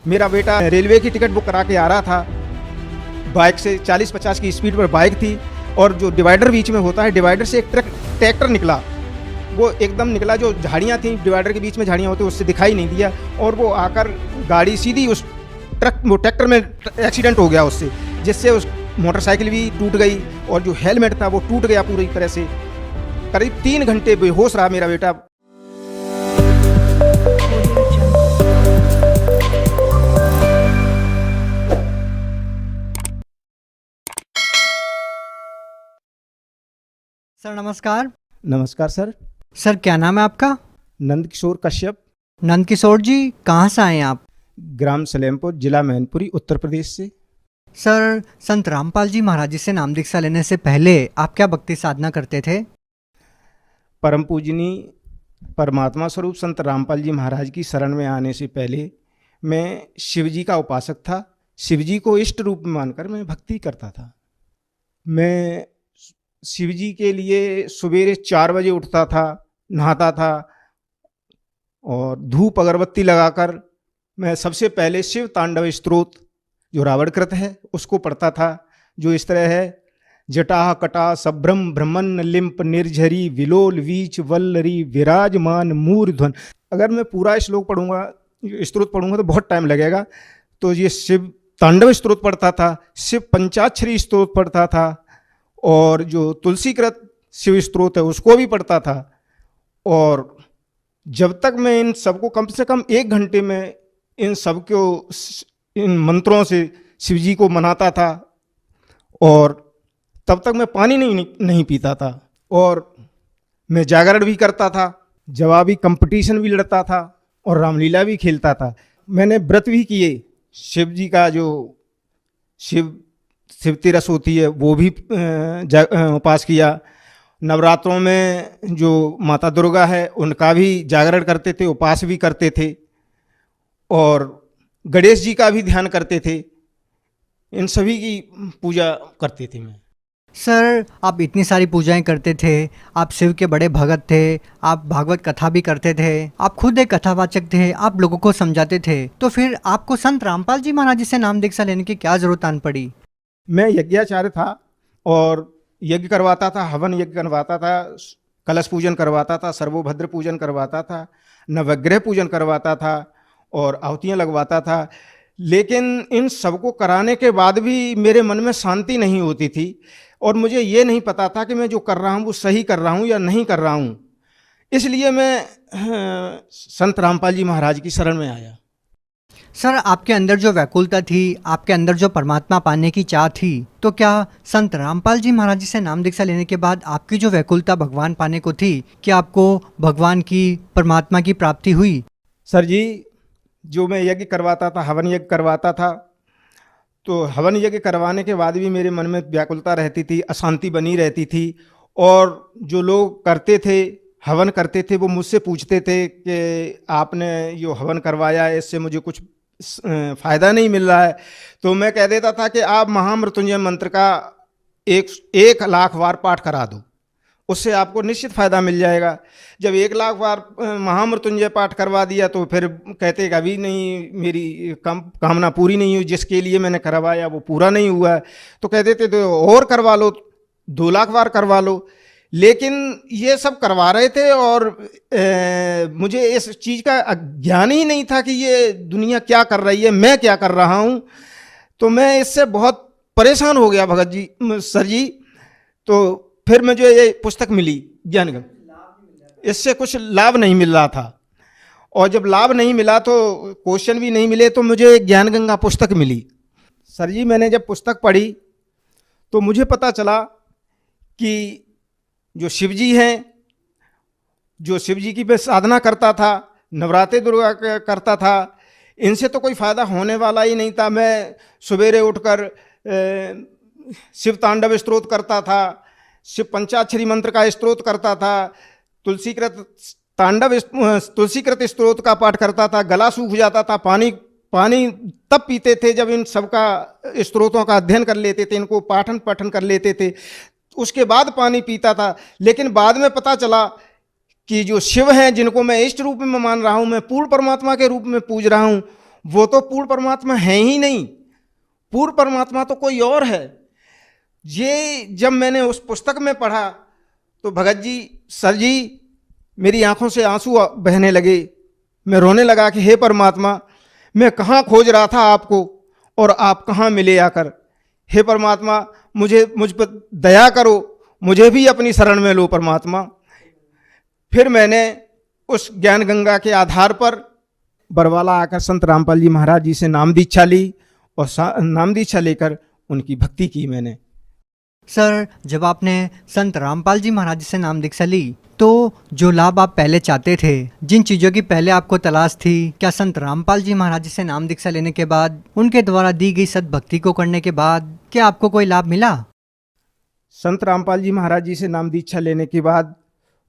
मेरा बेटा रेलवे की टिकट बुक करा के आ रहा था, बाइक से 40-50 की स्पीड पर बाइक थी और जो डिवाइडर बीच में होता है, डिवाइडर से एक ट्रैक्टर निकला। वो एकदम निकला, जो झाड़ियाँ थी डिवाइडर के बीच में झाड़ियाँ होती, उससे दिखाई नहीं दिया और वो आकर गाड़ी सीधी उस ट्रैक्टर में एक्सीडेंट हो गया उससे, जिससे उस मोटरसाइकिल भी टूट गई और जो हेलमेट था वो टूट गया पूरी तरह से। करीब 3 घंटे बेहोश रहा मेरा बेटा। सर नमस्कार। नमस्कार सर। सर क्या नाम है आपका? नंदकिशोर कश्यप। नंदकिशोर जी, कहाँ से आए हैं आप? ग्राम सलेमपुर, जिला मैनपुरी, उत्तर प्रदेश से। सर संत रामपाल जी महाराज जी से नाम दीक्षा लेने से पहले आप क्या भक्ति साधना करते थे? परम पूजनीय परमात्मा स्वरूप संत रामपाल जी महाराज की शरण में आने से पहले मैं शिव जी का उपासक था। शिव जी को इष्ट रूप में मानकर मैं भक्ति करता था। मैं शिव जी के लिए सवेरे 4 बजे उठता था, नहाता था और धूप अगरबत्ती लगाकर मैं सबसे पहले शिव तांडव स्तोत्र जो रावणकृत है उसको पढ़ता था, जो इस तरह है: जटाह कटा सभ्रम ब्रह्मन लिम्प निर्झरी विलोल वीच वल्लरी विराजमान मूर्धन। अगर मैं पूरा श्लोक पढ़ूंगा, स्तोत्र पढ़ूंगा तो बहुत टाइम लगेगा। तो ये शिव तांडव स्तोत्र पढ़ता था, शिव पंचाक्षरी स्तोत्र पढ़ता था और जो तुलसीकृत शिव स्तोत्र है उसको भी पढ़ता था। और जब तक मैं इन सबको कम से कम 1 घंटे में इन सबको इन मंत्रों से शिव जी को मनाता था और तब तक मैं पानी नहीं पीता था। और मैं जागरण भी करता था, जवाबी कंपटीशन भी लड़ता था और रामलीला भी खेलता था। मैंने व्रत भी किए, शिव जी का जो शिव तेरस होती है वो भी उपास किया। नवरात्रों में जो माता दुर्गा है उनका भी जागरण करते थे, उपास भी करते थे और गणेश जी का भी ध्यान करते थे। इन सभी की पूजा करते थे मैं। सर आप इतनी सारी पूजाएं करते थे, आप शिव के बड़े भगत थे, आप भागवत कथा भी करते थे, आप खुद एक कथावाचक थे, आप लोगों को समझाते थे, तो फिर आपको संत रामपाल जी महाराज जी से नाम दीक्षा लेने की क्या जरूरत आन पड़ी? मैं यज्ञाचार्य था और यज्ञ करवाता था, हवन यज्ञ करवाता था, कलश पूजन करवाता था, सर्वभद्र पूजन करवाता था, नवग्रह पूजन करवाता था और आहुतियाँ लगवाता था। लेकिन इन सबको कराने के बाद भी मेरे मन में शांति नहीं होती थी और मुझे ये नहीं पता था कि मैं जो कर रहा हूँ वो सही कर रहा हूँ या नहीं कर रहा हूँ। इसलिए मैं संत रामपाल जी महाराज की शरण में आया। सर आपके अंदर जो व्याकुलता थी, आपके अंदर जो परमात्मा पाने की चाह थी, तो क्या संत रामपाल जी महाराज जी से नाम दीक्षा लेने के बाद आपकी जो व्याकुलता भगवान पाने को थी, क्या आपको भगवान की, परमात्मा की प्राप्ति हुई? सर जी, जो मैं यज्ञ करवाता था, हवन यज्ञ करवाता था, तो हवन यज्ञ करवाने के बाद भी मेरे मन में व्याकुलता रहती थी, अशांति बनी रहती थी। और जो लोग करते थे, हवन करते थे, वो मुझसे पूछते थे कि आपने जो हवन करवाया है इससे मुझे कुछ फ़ायदा नहीं मिल रहा है। तो मैं कह देता था कि आप महामृत्युंजय मंत्र का 1 लाख बार पाठ करा दो, उससे आपको निश्चित फ़ायदा मिल जाएगा। जब 1 लाख बार महामृत्युंजय पाठ करवा दिया तो फिर कहते कि अभी नहीं, मेरी कामना पूरी नहीं हुई, जिसके लिए मैंने करवाया वो पूरा नहीं हुआ है। तो कहते थे तो और करवा लो, 2 लाख बार करवा लो। लेकिन ये सब करवा रहे थे और मुझे इस चीज़ का ज्ञान ही नहीं था कि ये दुनिया क्या कर रही है, मैं क्या कर रहा हूँ। तो मैं इससे बहुत परेशान हो गया भगत जी, सर जी। तो फिर मुझे ये पुस्तक मिली ज्ञानगंगा, इससे कुछ लाभ नहीं मिल रहा था और जब लाभ नहीं मिला तो क्वेश्चन भी नहीं मिले, तो मुझे ज्ञानगंगा पुस्तक मिली। सर जी, मैंने जब पुस्तक पढ़ी तो मुझे पता चला कि जो शिव जी हैं, जो शिव जी की मैं साधना करता था, नवरात्रि दुर्गा करता था, इनसे तो कोई फ़ायदा होने वाला ही नहीं था। मैं सवेरे उठकर शिव तांडव स्तोत्र करता था, शिव पंचाक्षरी मंत्र का स्तोत्र करता था, तुलसीकृत स्तोत्र का पाठ करता था, गला सूख जाता था, पानी तब पीते थे जब इन सबका स्तोत्रों का अध्ययन कर लेते थे, इनको पठन कर लेते थे, उसके बाद पानी पीता था। लेकिन बाद में पता चला कि जो शिव हैं, जिनको मैं इष्ट रूप में मान रहा हूँ, मैं पूर्ण परमात्मा के रूप में पूज रहा हूँ, वो तो पूर्ण परमात्मा है ही नहीं, पूर्ण परमात्मा तो कोई और है। ये जब मैंने उस पुस्तक में पढ़ा तो भगत जी, सर जी, मेरी आंखों से आंसू बहने लगे। मैं रोने लगा कि हे परमात्मा, मैं कहाँ खोज रहा था आपको और आप कहाँ मिले आकर। हे परमात्मा, मुझ पर दया करो, मुझे भी अपनी शरण में लो परमात्मा। फिर मैंने उस ज्ञान गंगा के आधार पर बरवाला आकर संत रामपाल जी महाराज जी से नाम दीक्षा ली और नाम दीक्षा लेकर उनकी भक्ति की मैंने। सर, जब आपने संत रामपाल जी महाराज जी से नाम दीक्षा ली तो जो लाभ आप पहले चाहते थे, जिन चीज़ों की पहले आपको तलाश थी, क्या संत रामपाल जी महाराज जी से नाम दीक्षा लेने के बाद, उनके द्वारा दी गई सद्भक्ति को करने के बाद, क्या आपको कोई लाभ मिला? संत रामपाल जी महाराज जी से नाम दीक्षा लेने के बाद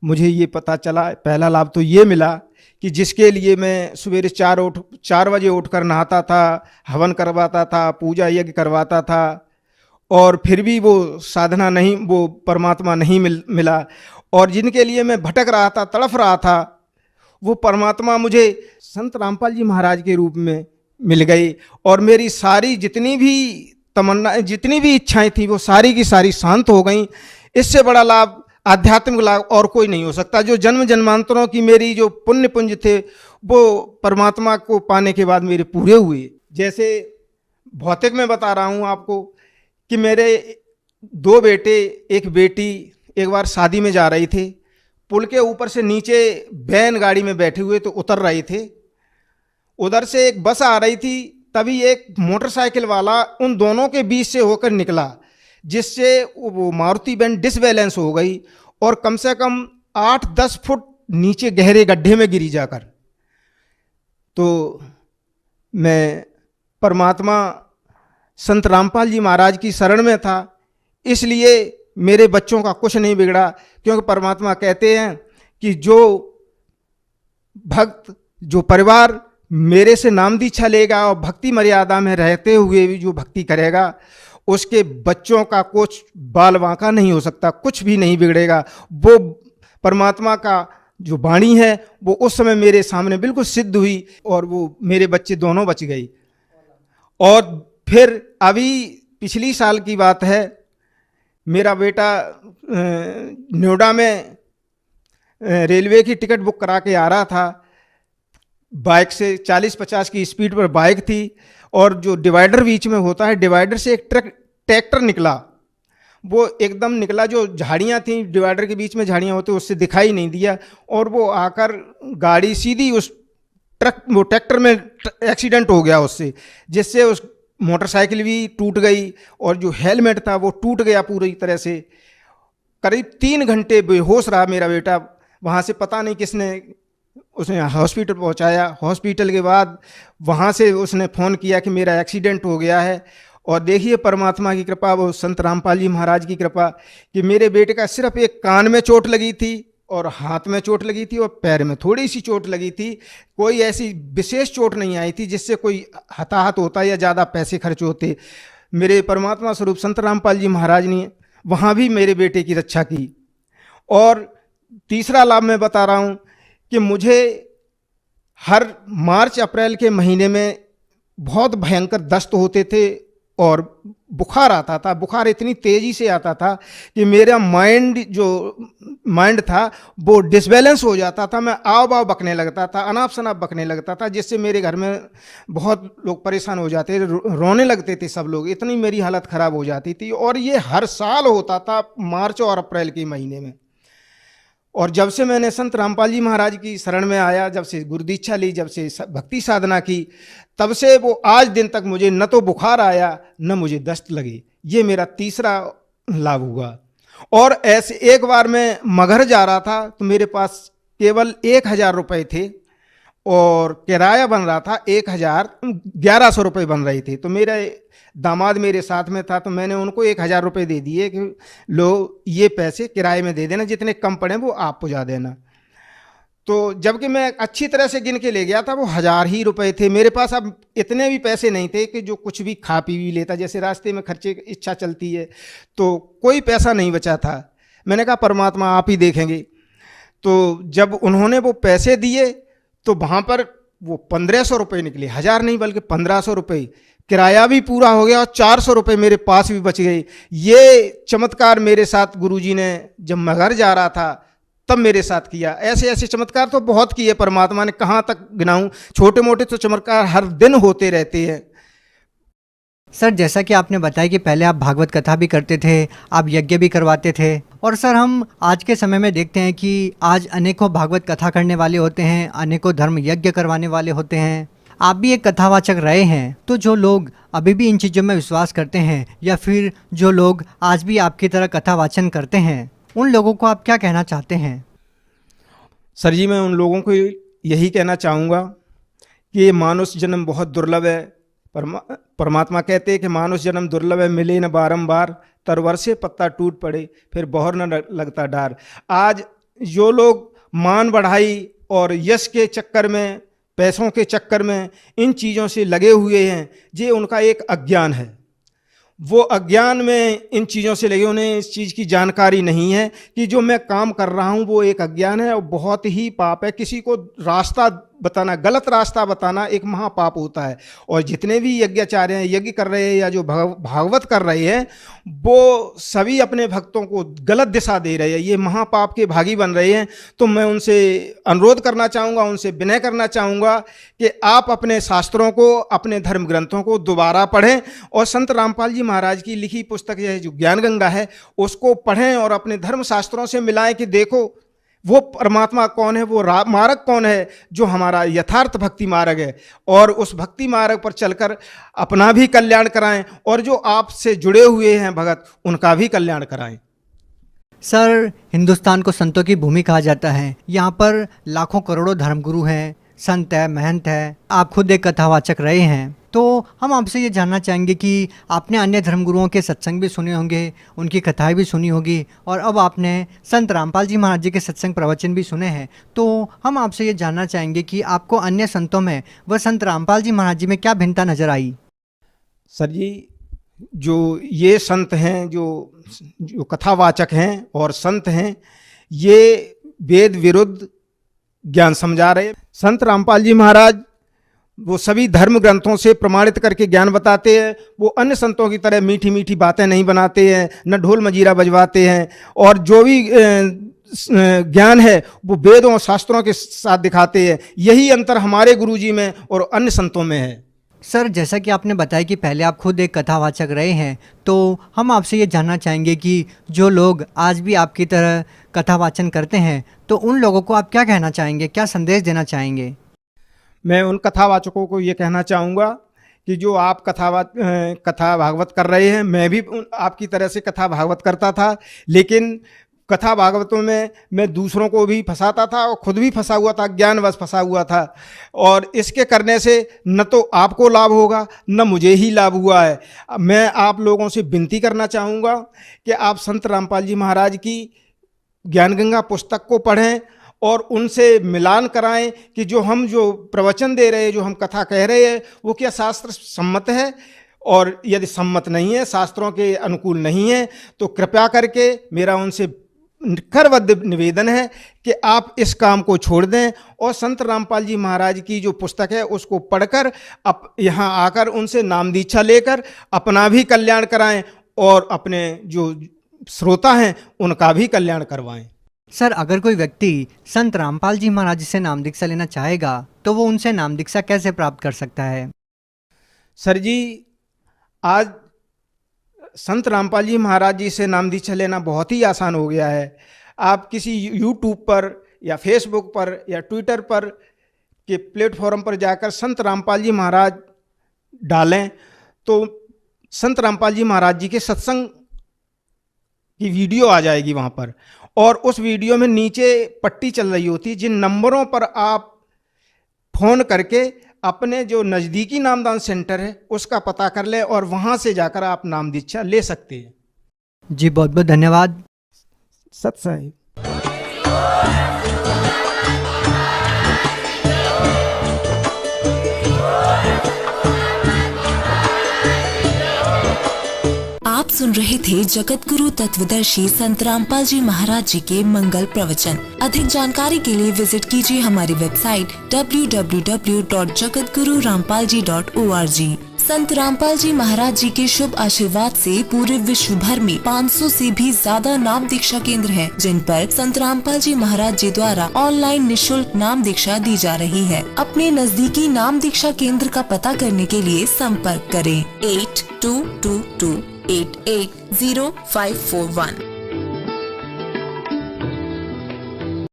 मुझे ये पता चला, पहला लाभ तो ये मिला कि जिसके लिए मैं सवेरे 4 बजे उठकर नहाता था, हवन करवाता था, पूजा यज्ञ करवाता था, और फिर भी वो साधना नहीं, वो परमात्मा नहीं मिला, और जिनके लिए मैं भटक रहा था, तड़फ रहा था, वो परमात्मा मुझे संत रामपाल जी महाराज के रूप में मिल गई। और मेरी सारी जितनी भी तमन्ना, जितनी भी इच्छाएं थी, वो सारी की सारी शांत हो गई। इससे बड़ा लाभ, आध्यात्मिक लाभ और कोई नहीं हो सकता। जो जन्म जन्मांतरों की मेरी जो पुण्य पुंज थे, वो परमात्मा को पाने के बाद मेरे पूरे हुए। जैसे भौतिक में बता रहा हूँ आपको कि मेरे 2 बेटे, 1 बेटी एक बार शादी में जा रही थे, पुल के ऊपर से नीचे बैन गाड़ी में बैठे हुए तो उतर रहे थे, उधर से एक बस आ रही थी, तभी एक मोटरसाइकिल वाला उन दोनों के बीच से होकर निकला, जिससे वो मारुति वैन डिसबैलेंस हो गई और कम से कम 8-10 फुट नीचे गहरे गड्ढे में गिरी जाकर। तो मैं परमात्मा संत रामपाल जी महाराज की शरण में था, इसलिए मेरे बच्चों का कुछ नहीं बिगड़ा। क्योंकि परमात्मा कहते हैं कि जो भक्त, जो परिवार मेरे से नाम दीक्षा लेगा और भक्ति मर्यादा में रहते हुए भी जो भक्ति करेगा, उसके बच्चों का कुछ बाल बांका नहीं हो सकता, कुछ भी नहीं बिगड़ेगा। वो परमात्मा का जो वाणी है वो उस समय मेरे सामने बिल्कुल सिद्ध हुई और वो मेरे बच्चे दोनों बच गई। और फिर अभी पिछली साल की बात है, मेरा बेटा नोएडा में रेलवे की टिकट बुक करा के आ रहा था, बाइक से 40-50 की स्पीड पर बाइक थी, और जो डिवाइडर बीच में होता है, डिवाइडर से एक ट्रैक्टर निकला। वो एकदम निकला, जो झाड़ियाँ थी डिवाइडर के बीच में झाड़ियाँ होती, उससे दिखाई नहीं दिया, और वो आकर गाड़ी सीधी उस वो ट्रैक्टर में एक्सीडेंट हो गया उससे, जिससे उस मोटरसाइकिल भी टूट गई और जो हेलमेट था वो टूट गया पूरी तरह से। करीब 3 घंटे बेहोश रहा मेरा बेटा। वहाँ से पता नहीं किसने उसने हॉस्पिटल पहुँचाया। हॉस्पिटल के बाद वहाँ से उसने फ़ोन किया कि मेरा एक्सीडेंट हो गया है। और देखिए परमात्मा की कृपा, वो संत रामपाल जी महाराज की कृपा, कि मेरे बेटे का सिर्फ एक कान में चोट लगी थी और हाथ में चोट लगी थी और पैर में थोड़ी सी चोट लगी थी। कोई ऐसी विशेष चोट नहीं आई थी जिससे कोई हताहत होता या ज़्यादा पैसे खर्च होते। मेरे परमात्मा स्वरूप संत रामपाल जी महाराज ने वहाँ भी मेरे बेटे की रक्षा की। और तीसरा लाभ मैं बता रहा हूँ कि मुझे हर मार्च अप्रैल के महीने में बहुत भयंकर दस्त होते थे और बुखार आता था। बुखार इतनी तेज़ी से आता था कि मेरा माइंड था वो डिसबैलेंस हो जाता था। मैं आव बाव बकने लगता था, अनाप शनाप बकने लगता था, जिससे मेरे घर में बहुत लोग परेशान हो जाते थे, रोने लगते थे सब लोग, इतनी मेरी हालत ख़राब हो जाती थी। और ये हर साल होता था मार्च और अप्रैल के महीने में। और जब से मैंने संत रामपाल जी महाराज की शरण में आया, जब से गुरु दीक्षा ली, जब से भक्ति साधना की, तब से वो आज दिन तक मुझे न तो बुखार आया न मुझे दस्त लगी। ये मेरा तीसरा लाभ हुआ। और ऐसे एक बार मैं मगहर जा रहा था तो मेरे पास केवल 1000 रुपये थे और किराया बन रहा था 1100 रुपये बन रही थी। तो मेरा दामाद मेरे साथ में था, तो मैंने उनको 1000 रुपये दे दिए कि लो ये पैसे किराए में दे देना, जितने कम पड़े वो आप पहुँचा देना। तो जबकि मैं अच्छी तरह से गिन के ले गया था, वो 1000 ही रुपये थे मेरे पास। अब इतने भी पैसे नहीं थे कि जो कुछ भी खा पी भी लेता, जैसे रास्ते में खर्चे की इच्छा चलती है, तो कोई पैसा नहीं बचा था। मैंने कहा परमात्मा आप ही देखेंगे। तो जब उन्होंने वो पैसे दिए तो वहाँ पर वो 1500 रुपये निकले, 1000 नहीं बल्कि 1500 रुपये। किराया भी पूरा हो गया और 400 रुपये मेरे पास भी बच गए। ये चमत्कार मेरे साथ गुरुजी ने जब मैं घर जा रहा था तब मेरे साथ किया। ऐसे ऐसे चमत्कार तो बहुत किए परमात्मा ने, कहाँ तक गिनाऊं। छोटे मोटे तो चमत्कार हर दिन होते रहते हैं। सर, जैसा कि आपने बताया कि पहले आप भागवत कथा भी करते थे, आप यज्ञ भी करवाते थे, और सर हम आज के समय में देखते हैं कि आज अनेकों भागवत कथा करने वाले होते हैं, अनेकों धर्म यज्ञ करवाने वाले होते हैं। आप भी एक कथावाचक रहे हैं, तो जो लोग अभी भी इन चीज़ों में विश्वास करते हैं या फिर जो लोग आज भी आपकी तरह कथावाचन करते हैं, उन लोगों को आप क्या कहना चाहते हैं? सर जी, मैं उन लोगों को यही कहना चाहूँगा कि ये मानुष्य जन्म बहुत दुर्लभ है। परमात्मा कहते हैं कि मानुष्य जन्म दुर्लभ है, मिले न बारंबार, तरवर से पत्ता टूट पड़े फिर बौर न लगता डार। आज जो लोग मान बढ़ाई और यश के चक्कर में, पैसों के चक्कर में इन चीज़ों से लगे हुए हैं, ये उनका एक अज्ञान है। वो अज्ञान में इन चीज़ों से लगे, उन्हें इस चीज़ की जानकारी नहीं है कि जो मैं काम कर रहा हूँ वो एक अज्ञान है और बहुत ही पाप है। किसी को रास्ता बताना, गलत रास्ता बताना एक महापाप होता है। और जितने भी यज्ञाचार्य हैं, यज्ञ कर रहे हैं या जो भागवत कर रहे हैं, वो सभी अपने भक्तों को गलत दिशा दे रहे हैं, ये महापाप के भागी बन रहे हैं। तो मैं उनसे अनुरोध करना चाहूँगा, उनसे विनय करना चाहूँगा कि आप अपने शास्त्रों को, अपने धर्म ग्रंथों को दोबारा पढ़ें और संत रामपाल जी महाराज की लिखी पुस्तक यह जो ज्ञान गंगा है उसको पढ़ें और अपने धर्म शास्त्रों से मिलाएं कि देखो वो परमात्मा कौन है, वो मार्ग कौन है जो हमारा यथार्थ भक्ति मार्ग है। और उस भक्ति मार्ग पर चलकर अपना भी कल्याण कराएं और जो आपसे जुड़े हुए हैं भगत उनका भी कल्याण कराएं। सर, हिंदुस्तान को संतों की भूमि कहा जाता है। यहाँ पर लाखों करोड़ों धर्मगुरु हैं, संत है, महंत है। आप खुद एक कथावाचक रहे हैं, तो हम आपसे ये जानना चाहेंगे कि आपने अन्य धर्मगुरुओं के सत्संग भी सुने होंगे, उनकी कथाएं भी सुनी होगी, और अब आपने संत रामपाल जी महाराज जी के सत्संग प्रवचन भी सुने हैं। तो हम आपसे ये जानना चाहेंगे कि आपको अन्य संतों में व संत रामपाल जी महाराज जी में क्या भिन्नता नजर आई? सर जी, जो ये संत हैं, जो कथावाचक हैं और संत हैं, ये वेद विरुद्ध ज्ञान समझा रहे। संत रामपाल जी महाराज वो सभी धर्म ग्रंथों से प्रमाणित करके ज्ञान बताते हैं। वो अन्य संतों की तरह मीठी मीठी बातें नहीं बनाते हैं, न ढोल मजीरा बजवाते हैं, और जो भी ज्ञान है वो वेदों और शास्त्रों के साथ दिखाते हैं। यही अंतर हमारे गुरुजी में और अन्य संतों में है। सर, जैसा कि आपने बताया कि पहले आप खुद एक कथावाचक रहे हैं, तो हम आपसे ये जानना चाहेंगे कि जो लोग आज भी आपकी तरह कथावाचन करते हैं, तो उन लोगों को आप क्या कहना चाहेंगे, क्या संदेश देना चाहेंगे? मैं उन कथावाचकों को ये कहना चाहूँगा कि जो आप कथा भागवत कर रहे हैं, मैं भी आपकी तरह से कथा भागवत करता था, लेकिन कथा भागवतों में मैं दूसरों को भी फंसाता था और खुद भी फंसा हुआ था, ज्ञानवश फंसा हुआ था। और इसके करने से न तो आपको लाभ होगा न मुझे ही लाभ हुआ है। मैं आप लोगों से विनती करना चाहूँगा कि आप संत रामपाल जी महाराज की ज्ञान गंगा पुस्तक को पढ़ें और उनसे मिलान कराएं कि जो प्रवचन दे रहे हैं, जो हम कथा कह रहे हैं, वो क्या शास्त्र सम्मत है, और यदि सम्मत नहीं है, शास्त्रों के अनुकूल नहीं है, तो कृपया करके मेरा उनसे करबद्ध निवेदन है कि आप इस काम को छोड़ दें और संत रामपाल जी महाराज की जो पुस्तक है उसको पढ़कर यहाँ आकर उनसे नाम दीक्षा लेकर अपना भी कल्याण कराएं और अपने जो श्रोता हैं उनका भी कल्याण करवाएं। सर, अगर कोई व्यक्ति संत रामपाल जी महाराज से नाम दीक्षा लेना चाहेगा तो वो उनसे नाम दीक्षा कैसे प्राप्त कर सकता है? सर जी, आज संत रामपाल जी महाराज जी से नाम दीक्षा लेना बहुत ही आसान हो गया है। आप किसी यूट्यूब पर या फेसबुक पर या ट्विटर पर के प्लेटफॉर्म पर जाकर संत रामपाल जी महाराज डालें तो संत रामपाल जी महाराज जी के सत्संग की वीडियो आ जाएगी वहाँ पर, और उस वीडियो में नीचे पट्टी चल रही होती है, जिन नंबरों पर आप फ़ोन करके अपने जो नज़दीकी नामदान सेंटर है उसका पता कर लें और वहाँ से जाकर आप नाम दीक्षा ले सकते हैं। जी, बहुत बहुत धन्यवाद। सत साहिब। आप आप सुन रहे थे जगत गुरु तत्वदर्शी संत रामपाल जी महाराज जी के मंगल प्रवचन। अधिक जानकारी के लिए विजिट कीजिए हमारी वेबसाइट www.jagatgururampalji.org। संत रामपाल जी महाराज जी के शुभ आशीर्वाद से पूरे विश्व भर में 500 से भी ज्यादा नाम दीक्षा केंद्र हैं, जिन पर संत रामपाल जी महाराज जी द्वारा ऑनलाइन निशुल्क नाम दीक्षा दी जा रही है। अपने नजदीकी नाम दीक्षा केंद्र का पता करने के लिए संपर्क करें 8222880541।